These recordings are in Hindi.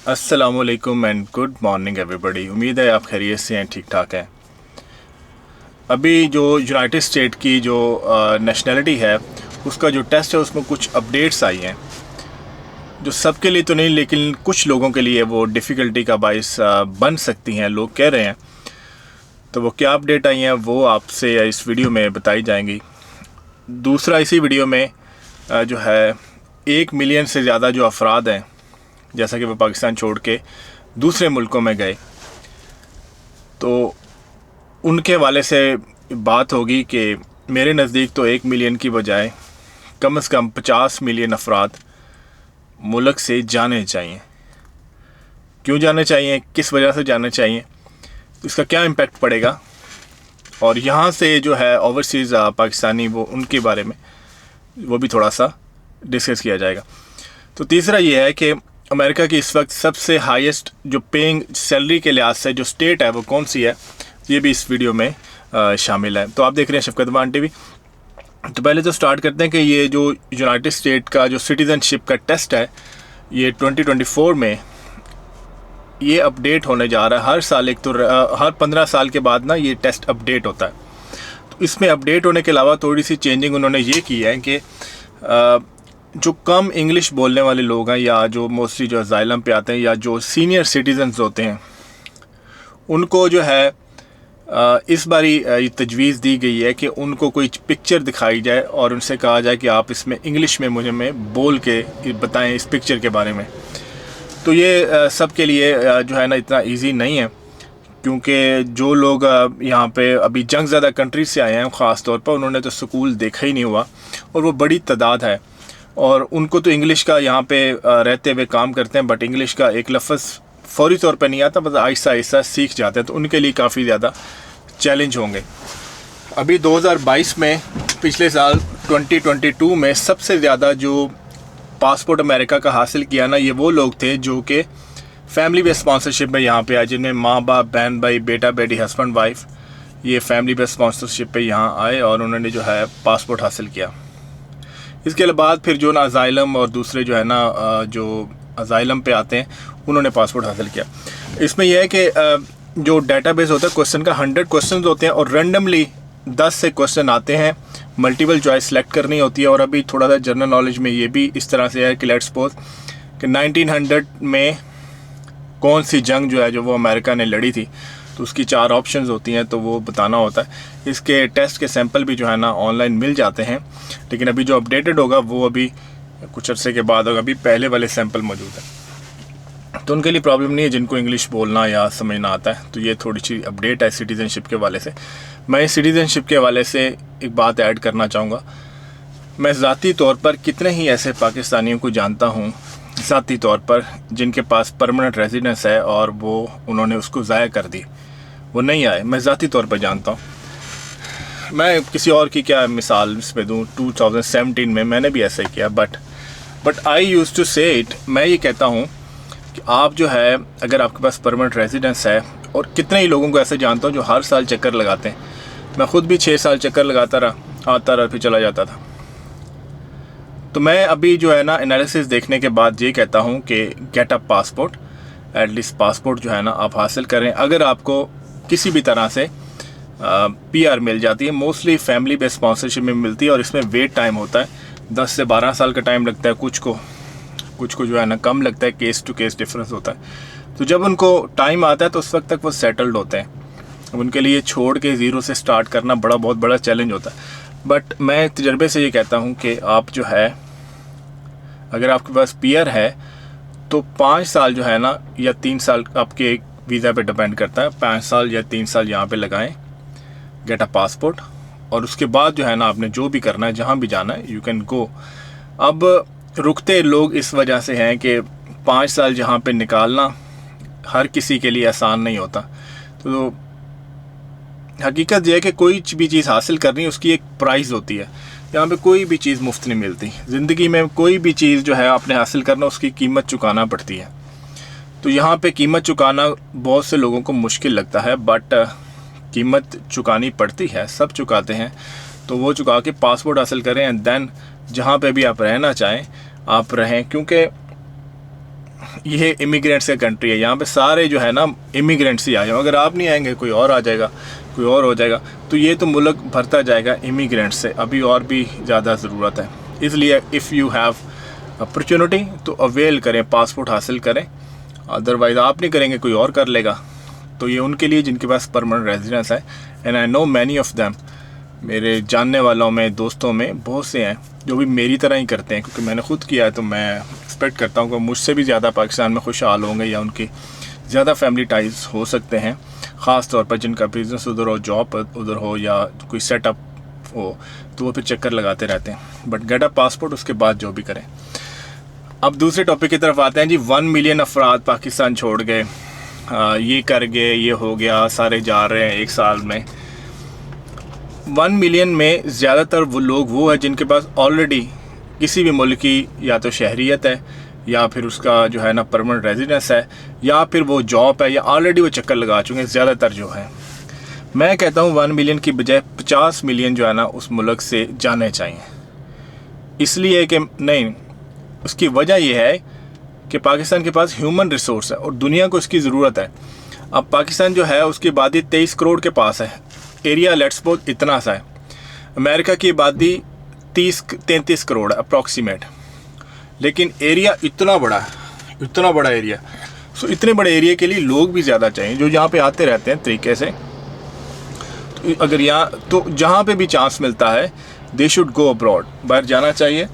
अस्सलामुअलैकुम एंड गुड मॉर्निंग एवरीबॉडी। उम्मीद है आप खैरियत से हैं, ठीक ठाक हैं। अभी जो यूनाइटेड स्टेट की जो नेशनैलिटी है उसका जो टेस्ट है उसमें कुछ अपडेट्स आई हैं जो सबके लिए तो नहीं लेकिन कुछ लोगों के लिए वो डिफ़िकल्टी का बायस बन सकती हैं, लोग कह रहे हैं। तो वो क्या अपडेट आई हैं वो आपसे इस वीडियो में बताई जाएंगी। दूसरा, इसी वीडियो में जो है 1 मिलियन से ज़्यादा जो अफराद हैं जैसा कि वो पाकिस्तान छोड़ के दूसरे मुल्कों में गए, तो उनके हवाले से बात होगी कि मेरे नज़दीक तो 1 मिलियन की बजाय कम से कम 50 मिलियन अफराद मुल्क से जाने चाहिए। क्यों जाने चाहिए, किस वजह से जाने चाहिए, इसका क्या इम्पेक्ट पड़ेगा, और यहाँ से जो है ओवरसीज़ पाकिस्तानी वो उनके बारे में वो भी थोड़ा सा डिस्कस किया जाएगा। तो तीसरा ये है कि अमेरिका की इस वक्त सबसे हाईएस्ट जो पेइंग सैलरी के लिहाज से जो स्टेट है वो कौन सी है, ये भी इस वीडियो में शामिल है। तो आप देख रहे हैं शफकत अमान टीवी। तो पहले तो स्टार्ट करते हैं कि ये जो यूनाइटेड स्टेट का जो सिटीज़नशिप का टेस्ट है ये 2024 में ये अपडेट होने जा रहा है। हर साल एक तो हर 15 साल के बाद ना ये टेस्ट अपडेट होता है। तो इसमें अपडेट होने के अलावा थोड़ी सी चेंजिंग उन्होंने ये की है कि जो कम इंग्लिश बोलने वाले लोग हैं या जो मोस्टली जो असाइलम पे आते हैं या जो सीनियर सिटीजन्स होते हैं उनको जो है इस बारी ये तजवीज़ दी गई है कि उनको कोई पिक्चर दिखाई जाए और उनसे कहा जाए कि आप इसमें इंग्लिश में मुझे बोल के बताएं इस पिक्चर के बारे में। तो ये सब के लिए जो है ना इतना इजी नहीं है, क्योंकि जो लोग यहाँ पे अभी जंग ज़्यादा कंट्रीज से आए हैं ख़ास तौर पर उन्होंने तो स्कूल देखा ही नहीं हुआ और वो बड़ी तादाद है और उनको तो इंग्लिश का यहाँ पे रहते हुए काम करते हैं, बट इंग्लिश का एक लफ्ज़ फौरी तौर पे नहीं आता, मतलब आहिस्ता आहिस्ता सीख जाते हैं। तो उनके लिए काफ़ी ज़्यादा चैलेंज होंगे। अभी 2022 में, पिछले साल 2022 में सबसे ज़्यादा जो पासपोर्ट अमेरिका का हासिल किया ना, ये वो लोग थे जो कि फैमिली बेस्ड स्पॉन्सरशिप में यहाँ पे आए, जिनमें माँ बाप, बहन भाई, बेटा बेटी, हस्बैंड वाइफ, ये फैमिली बेस्ड स्पॉन्सरशिप पे यहाँ आए और उन्होंने जो है पासपोर्ट हासिल किया। इसके बाद फिर जो ना असाइलम और दूसरे जो है ना जो असाइलम पे आते हैं उन्होंने पासपोर्ट हासिल किया। इसमें यह है कि जो डेटाबेस होता है क्वेश्चन का 100 क्वेश्चन होते हैं और रेंडमली 10 से क्वेश्चन आते हैं, मल्टीपल चॉइस सेलेक्ट करनी होती है। और अभी थोड़ा सा जनरल नॉलेज में ये भी इस तरह से है कि लेट्स सपोज कि 1900 में कौन सी जंग जो है जो वो अमेरिका ने लड़ी थी, तो उसकी 4 ऑप्शंस होती हैं, तो वो बताना होता है। इसके टेस्ट के सैंपल भी जो है ना ऑनलाइन मिल जाते हैं, लेकिन अभी जो अपडेटेड होगा वो अभी कुछ अर्से के बाद होगा। अभी पहले वाले सैंपल मौजूद है, तो उनके लिए प्रॉब्लम नहीं है जिनको इंग्लिश बोलना या समझना आता है। तो ये थोड़ी सी अपडेट है सिटीज़नशिप के हवाले से। मैं सिटीज़नशिप के हवाले से एक बात ऐड करना चाहूँगा। मैं ज़ाती तौर पर कितने ही ऐसे पाकिस्तानियों को जानता हूँ ज़ाती तौर पर जिनके पास परमानेंट रेजिडेंस है और वो उन्होंने उसको ज़ाया कर दी, वो नहीं आए। मैं ज़ाती तौर पर जानता हूँ। मैं किसी और की क्या मिसाल इसमें दूँ, 2017 में मैंने भी ऐसा ही किया। बट आई यूज़ टू से इट, मैं ये कहता हूँ कि आप जो है अगर आपके पास परमानेंट रेजिडेंस है, और कितने ही लोगों को ऐसे जानता हूँ जो हर साल चक्कर लगाते हैं। मैं ख़ुद भी 6 साल चक्कर लगाता रहा, आता रहा, फिर चला जाता था। तो मैं अभी जो है ना एनालिसिस देखने के बाद ये कहता हूँ कि get a passport, at least passport जो है ना आप हासिल करें। अगर आपको किसी भी तरह से PR मिल जाती है, मोस्टली फैमिली बेस्ड स्पॉन्सरशिप में मिलती है और इसमें वेट टाइम होता है, 10 से 12 साल का टाइम लगता है। कुछ को जो है ना कम लगता है, केस टू केस डिफरेंस होता है। तो जब उनको टाइम आता है तो उस वक्त तक वो सेटल्ड होते हैं। अब उनके लिए छोड़ के ज़ीरो से स्टार्ट करना बहुत बड़ा चैलेंज होता है। बट मैं तजर्बे से ये कहता हूँ कि आप जो है अगर आपके पास PR है तो 5 साल जो है ना या 3 साल आपके वीज़ा पे डिपेंड करता है, 5 साल या 3 साल यहाँ पे लगाएं, गेट अ पासपोर्ट, और उसके बाद जो है ना आपने जो भी करना है, जहाँ भी जाना है, यू कैन गो। अब रुकते लोग इस वजह से हैं कि 5 साल जहाँ पे निकालना हर किसी के लिए आसान नहीं होता। तो हकीकत यह है कि कोई भी चीज़ हासिल करनी है उसकी एक प्राइस होती है। यहाँ पे कोई भी चीज़ मुफ्त नहीं मिलती। ज़िंदगी में कोई भी चीज़ जो है आपने हासिल करना उसकी कीमत चुकाना पड़ती है। तो यहाँ पे कीमत चुकाना बहुत से लोगों को मुश्किल लगता है, बट कीमत चुकानी पड़ती है, सब चुकाते हैं। तो वो चुका के पासपोर्ट हासिल करें एंड देन जहाँ पे भी आप रहना चाहें आप रहें, क्योंकि ये इमिग्रेंट्स का कंट्री है, यहाँ पे सारे जो है ना इमिग्रेंट्स ही आए हैं। अगर आप नहीं आएंगे कोई और आ जाएगा, कोई और हो जाएगा, तो ये तो मुल्क भरता जाएगा इमिग्रेंट्स से। अभी और भी ज़्यादा ज़रूरत है, इसलिए इफ़ यू हैव अपॉर्चुनिटी तो अवेल करें, पासपोर्ट हासिल करें। अदरवाइज़ आप नहीं करेंगे कोई और कर लेगा। तो ये उनके लिए जिनके पास परमानेंट रेजिडेंस है। And I know many of them, मेरे जानने वालों में, दोस्तों में बहुत से हैं जो भी मेरी तरह ही करते हैं, क्योंकि मैंने खुद किया है। तो मैं एक्सपेक्ट करता हूँ कि मुझसे भी ज़्यादा पाकिस्तान में खुशहाल होंगे या उनकी ज़्यादा फैमिली टाइज हो सकते हैं, ख़ास तौर पर जिनका बिज़नेस उधर हो, जॉब उधर हो या कोई सेटअप हो, तो वो फिर चक्कर लगाते रहते हैं। बट गेट अ पासपोर्ट, उसके बाद जो भी करें। अब दूसरे टॉपिक की तरफ आते हैं जी। 1 मिलियन अफराद पाकिस्तान छोड़ गए, ये कर गए, ये हो गया, सारे जा रहे हैं एक साल में। 1 मिलियन में ज़्यादातर वो लोग वो है जिनके पास ऑलरेडी किसी भी मुल्क की या तो शहरियत है, या फिर उसका जो है ना परमानेंट रेजिडेंस है, या फिर वो जॉब है, या ऑलरेडी वो चक्कर लगा चुके हैं ज़्यादातर जो है। मैं कहता हूँ 1 मिलियन की बजाय 50 मिलियन जो है ना उस मुल्क से जाने चाहिए। इसलिए कि नहीं, उसकी वजह यह है कि पाकिस्तान के पास ह्यूमन रिसोर्स है और दुनिया को इसकी ज़रूरत है। अब पाकिस्तान जो है उसकी आबादी 23 करोड़ के पास है, एरिया लेट्स सपोज इतना सा है। अमेरिका की आबादी 30-33 करोड़ है अप्रॉक्सीमेट, लेकिन एरिया इतना बड़ा है, इतना बड़ा एरिया। सो इतने बड़े एरिया के लिए लोग भी ज़्यादा चाहिए जो यहाँ पे आते रहते हैं तरीके से। तो अगर यहाँ तो जहाँ पे भी चांस मिलता है दे शुड गो अब्रॉड, बाहर जाना चाहिए।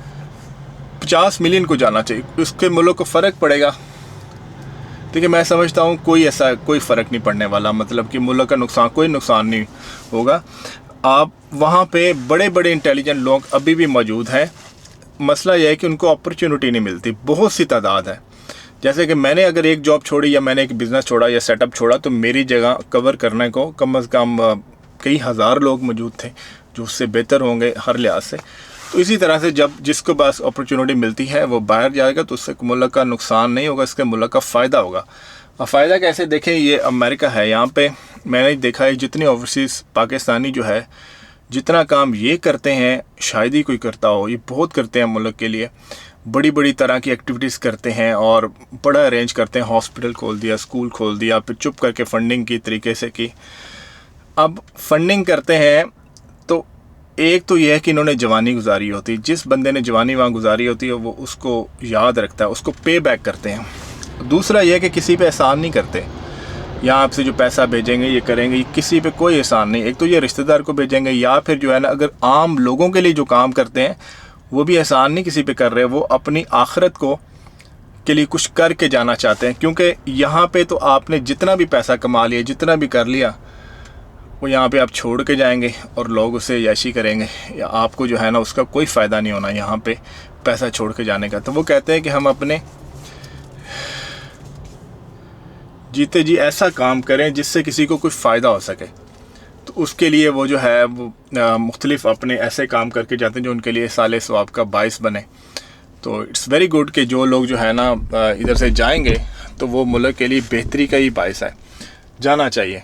50 मिलियन को जाना चाहिए, उसके मुल्क को फ़र्क पड़ेगा। देखिए मैं समझता हूँ कोई फ़र्क नहीं पड़ने वाला, मतलब कि मुल्क का कोई नुकसान नहीं होगा। आप वहाँ पे बड़े बड़े इंटेलिजेंट लोग अभी भी मौजूद हैं। मसला यह है कि उनको अपॉर्चुनिटी नहीं मिलती, बहुत सी तादाद है। जैसे कि मैंने अगर एक जॉब छोड़ी या मैंने एक बिज़नेस छोड़ा या सेटअप छोड़ा, तो मेरी जगह कवर करने को कम अज़ कम कई हज़ार लोग मौजूद थे जो उससे बेहतर होंगे हर लिहाज से। तो इसी तरह से जब जिसको पास अपॉर्चुनिटी मिलती है वो बाहर जाएगा, तो उससे मुल्क का नुकसान नहीं होगा, इसके मुल्क का फ़ायदा होगा। अब फ़ायदा कैसे देखें, ये अमेरिका है, यहाँ पे मैंने देखा है जितने ओवरसीज़ पाकिस्तानी जो है जितना काम ये करते हैं शायद ही कोई करता हो। ये बहुत करते हैं मुल्क के लिए, बड़ी बड़ी तरह की एक्टिविटीज़ करते हैं और बड़ा अरेंज करते हैं। हॉस्पिटल खोल दिया, स्कूल खोल दिया, फिर चुप करके फंडिंग की तरीके से की। अब फंडिंग करते हैं तो एक तो यह है कि इन्होंने जवानी गुजारी होती है, जिस बंदे ने जवानी वहाँ गुजारी होती है वो उसको याद रखता है, उसको पे बैक करते हैं। दूसरा यह है कि किसी पे एहसान नहीं करते। यहाँ आपसे जो पैसा भेजेंगे, ये करेंगे, ये किसी पे कोई एहसान नहीं। एक तो ये रिश्तेदार को भेजेंगे, या फिर जो है ना अगर आम लोगों के लिए जो काम करते हैं वो भी एहसान नहीं किसी पे कर रहे, वो अपनी आखिरत को के लिए कुछ करके जाना चाहते हैं। क्योंकि यहाँ पे तो आपने जितना भी पैसा कमा लिया, जितना भी कर लिया, वो यहाँ पे आप छोड़ के जाएंगे और लोग उसे याशी करेंगे, या आपको जो है ना उसका कोई फ़ायदा नहीं होना यहाँ पे पैसा छोड़ के जाने का। तो वो कहते हैं कि हम अपने जीते जी ऐसा काम करें जिससे किसी को कोई फ़ायदा हो सके। तो उसके लिए वो जो है वो मुख्तलिफ अपने ऐसे काम करके जाते हैं जो उनके लिए साले सवाब का बाइस बने। तो इट्स वेरी गुड कि जो लोग जो है ना इधर से जाएंगे तो वो मुल्क के लिए बेहतरी का ही बाइस है, जाना चाहिए।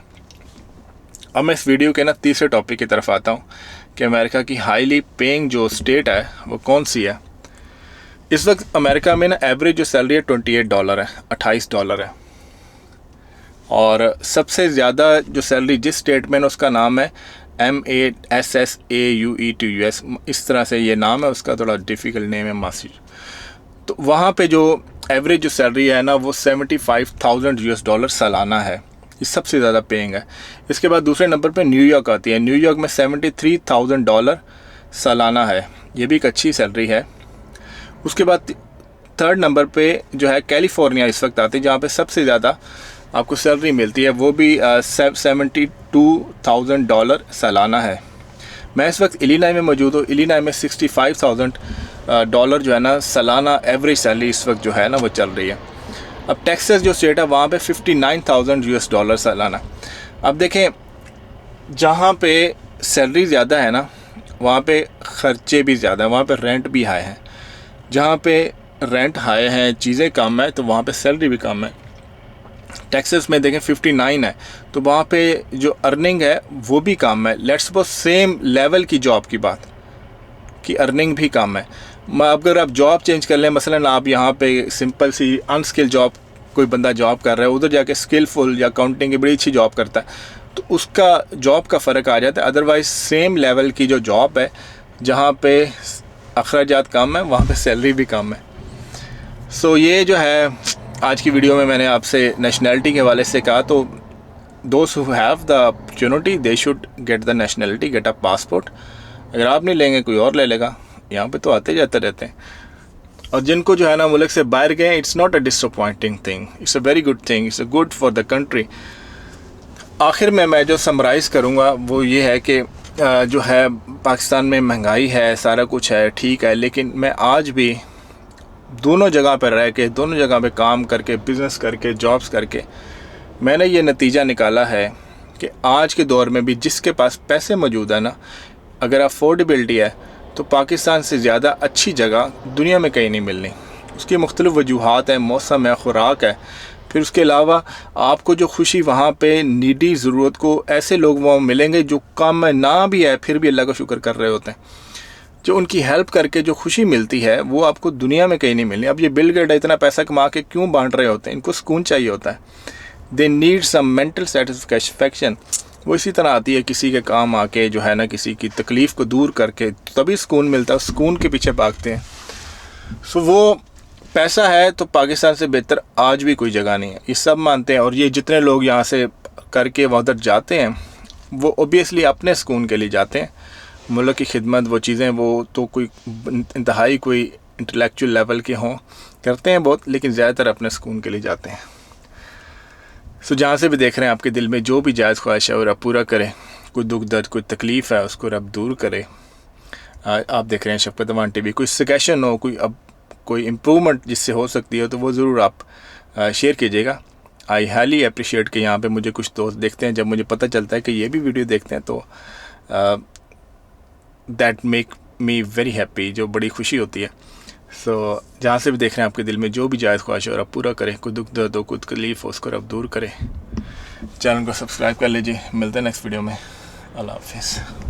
अब मैं इस वीडियो के ना तीसरे टॉपिक की तरफ आता हूँ कि अमेरिका की हाईली पेइंग जो स्टेट है वो कौन सी है। इस वक्त अमेरिका में ना एवरेज जो सैलरी है $28 है, $28 है। और सबसे ज़्यादा जो सैलरी जिस स्टेट में, उसका नाम है MASSAUETUS, इस तरह से ये नाम है उसका, थोड़ा डिफ़िकल्ट नेम है मासी। तो वहाँ पे जो एवरेज जो सैलरी है ना वो $75,000 सालाना है, ये सबसे ज़्यादा पेइंग है। इसके बाद दूसरे नंबर पे न्यूयॉर्क आती है, न्यूयॉर्क में $73,000 सालाना है, ये भी एक अच्छी सैलरी है। उसके बाद थर्ड नंबर पे जो है कैलिफोर्निया इस वक्त आती है, जहाँ पे सबसे ज़्यादा आपको सैलरी मिलती है, वो भी $72,000 सालाना है। मैं इस वक्त इलिनॉय में मौजूद हूँ। इलिनॉय में $65,000 जो है ना सालाना एवरेज सैलरी इस वक्त जो है ना वो चल रही है। अब टेक्सास जो स्टेट है वहाँ पे $59,000 सालाना। अब देखें जहाँ पे सैलरी ज़्यादा है ना वहाँ पे ख़र्चे भी ज़्यादा हैं, वहाँ पे रेंट भी हाई है। जहाँ पे रेंट हाई है, चीज़ें कम है, तो वहाँ पे सैलरी भी कम है। टेक्सास में देखें 59 है, तो वहाँ पे जो अर्निंग है वो भी कम है। लेट्स सपोज सेम लेवल की जॉब की बात की अर्निंग भी कम है। अगर आप जॉब चेंज कर लें, मसलन आप यहाँ पे सिंपल सी अनस्किल जॉब कोई बंदा जॉब कर रहा है, उधर जाके स्किलफुल या अकाउंटिंग की बड़ी अच्छी जॉब करता है, तो उसका जॉब का फ़र्क आ जाता है। अदरवाइज़ सेम लेवल की जो जॉब है, जहाँ पे अखराजात कम है, वहाँ पे सैलरी भी कम है। सो ये जो है आज की वीडियो में मैंने आपसे नेशनैलिटी के हवाले से कहा, तो दोस्त who have the opportunity they should get the nationality, get a passport. अगर आप नहीं लेंगे कोई और ले लेगा, यहाँ पे तो आते जाते रहते हैं। और जिनको जो है ना मुल्क से बाहर गए, it's not a disappointing thing, it's a very good thing, it's a good for the country. आखिर में मैं जो समराइज़ करूँगा वो ये है कि जो है पाकिस्तान में महंगाई है, सारा कुछ है, ठीक है, लेकिन मैं आज भी दोनों जगह पर रह के, दोनों जगह पे काम करके, बिज़नेस करके, जॉब्स करके, मैंने ये नतीजा निकाला है कि आज के दौर में भी जिसके पास पैसे मौजूद है ना, अगर अफोर्डेबिलिटी है, तो पाकिस्तान से ज़्यादा अच्छी जगह दुनिया में कहीं नहीं मिलनी। उसकी मुख्तलिफ़ वजूहात हैं, मौसम है, खुराक है, फिर उसके अलावा आपको जो खुशी वहाँ पे नीडी ज़रूरत को ऐसे लोग वहाँ मिलेंगे जो काम में ना भी है फिर भी अल्लाह का शुक्र कर रहे होते हैं। जो उनकी हेल्प करके जो खुशी मिलती है वो आपको दुनिया में कहीं नहीं मिलनी। अब ये बिल गेट इतना पैसा कमा के क्यों बांट रहे होते हैं? इनको सुकून चाहिए होता है। They need some mental satisfaction. वो इसी तरह आती है किसी के काम आके, जो है ना, किसी की तकलीफ़ को दूर करके तभी सुकून मिलता है, सुकून के पीछे भागते हैं। सो वो पैसा है तो पाकिस्तान से बेहतर आज भी कोई जगह नहीं है, ये सब मानते हैं। और ये जितने लोग यहाँ से करके वहाँ उधर जाते हैं, वो ओबियसली अपने सुकून के लिए जाते हैं। मुल्क की खिदमत, वो चीज़ें, वो तो कोई इंतहाई कोई इंटेलेक्चुअल लेवल के हों, करते हैं बहुत, लेकिन ज़्यादातर अपने सुकून के लिए जाते हैं। सो जहाँ से भी देख रहे हैं, आपके दिल में जो भी जायज़ ख्वाहिश है और आप पूरा करें। कोई दुख दर्द, कोई तकलीफ़ है, उसको रब दूर करे। आप देख रहे हैं शफ़क़त अमान टीवी। कोई सजेशन हो, कोई इम्प्रूवमेंट जिससे हो सकती है, तो वो ज़रूर आप शेयर कीजिएगा। आई हाईली अप्रिशिएट कि यहाँ पे मुझे कुछ दोस्त देखते हैं। जब मुझे पता चलता है कि ये भी वीडियो देखते हैं, तो that make me very happy, जो बड़ी खुशी होती है। सो जहाँ से भी देख रहे हैं, आपके दिल में जो भी जायज़ ख्वाहिश हो और आप पूरा करें। कोई दुख दर्द हो, कोई तकलीफ़ हो, उसको अब दूर करें। चैनल को सब्सक्राइब कर लीजिए। मिलते हैं नेक्स्ट वीडियो में। अल्लाह हाफ़िज़।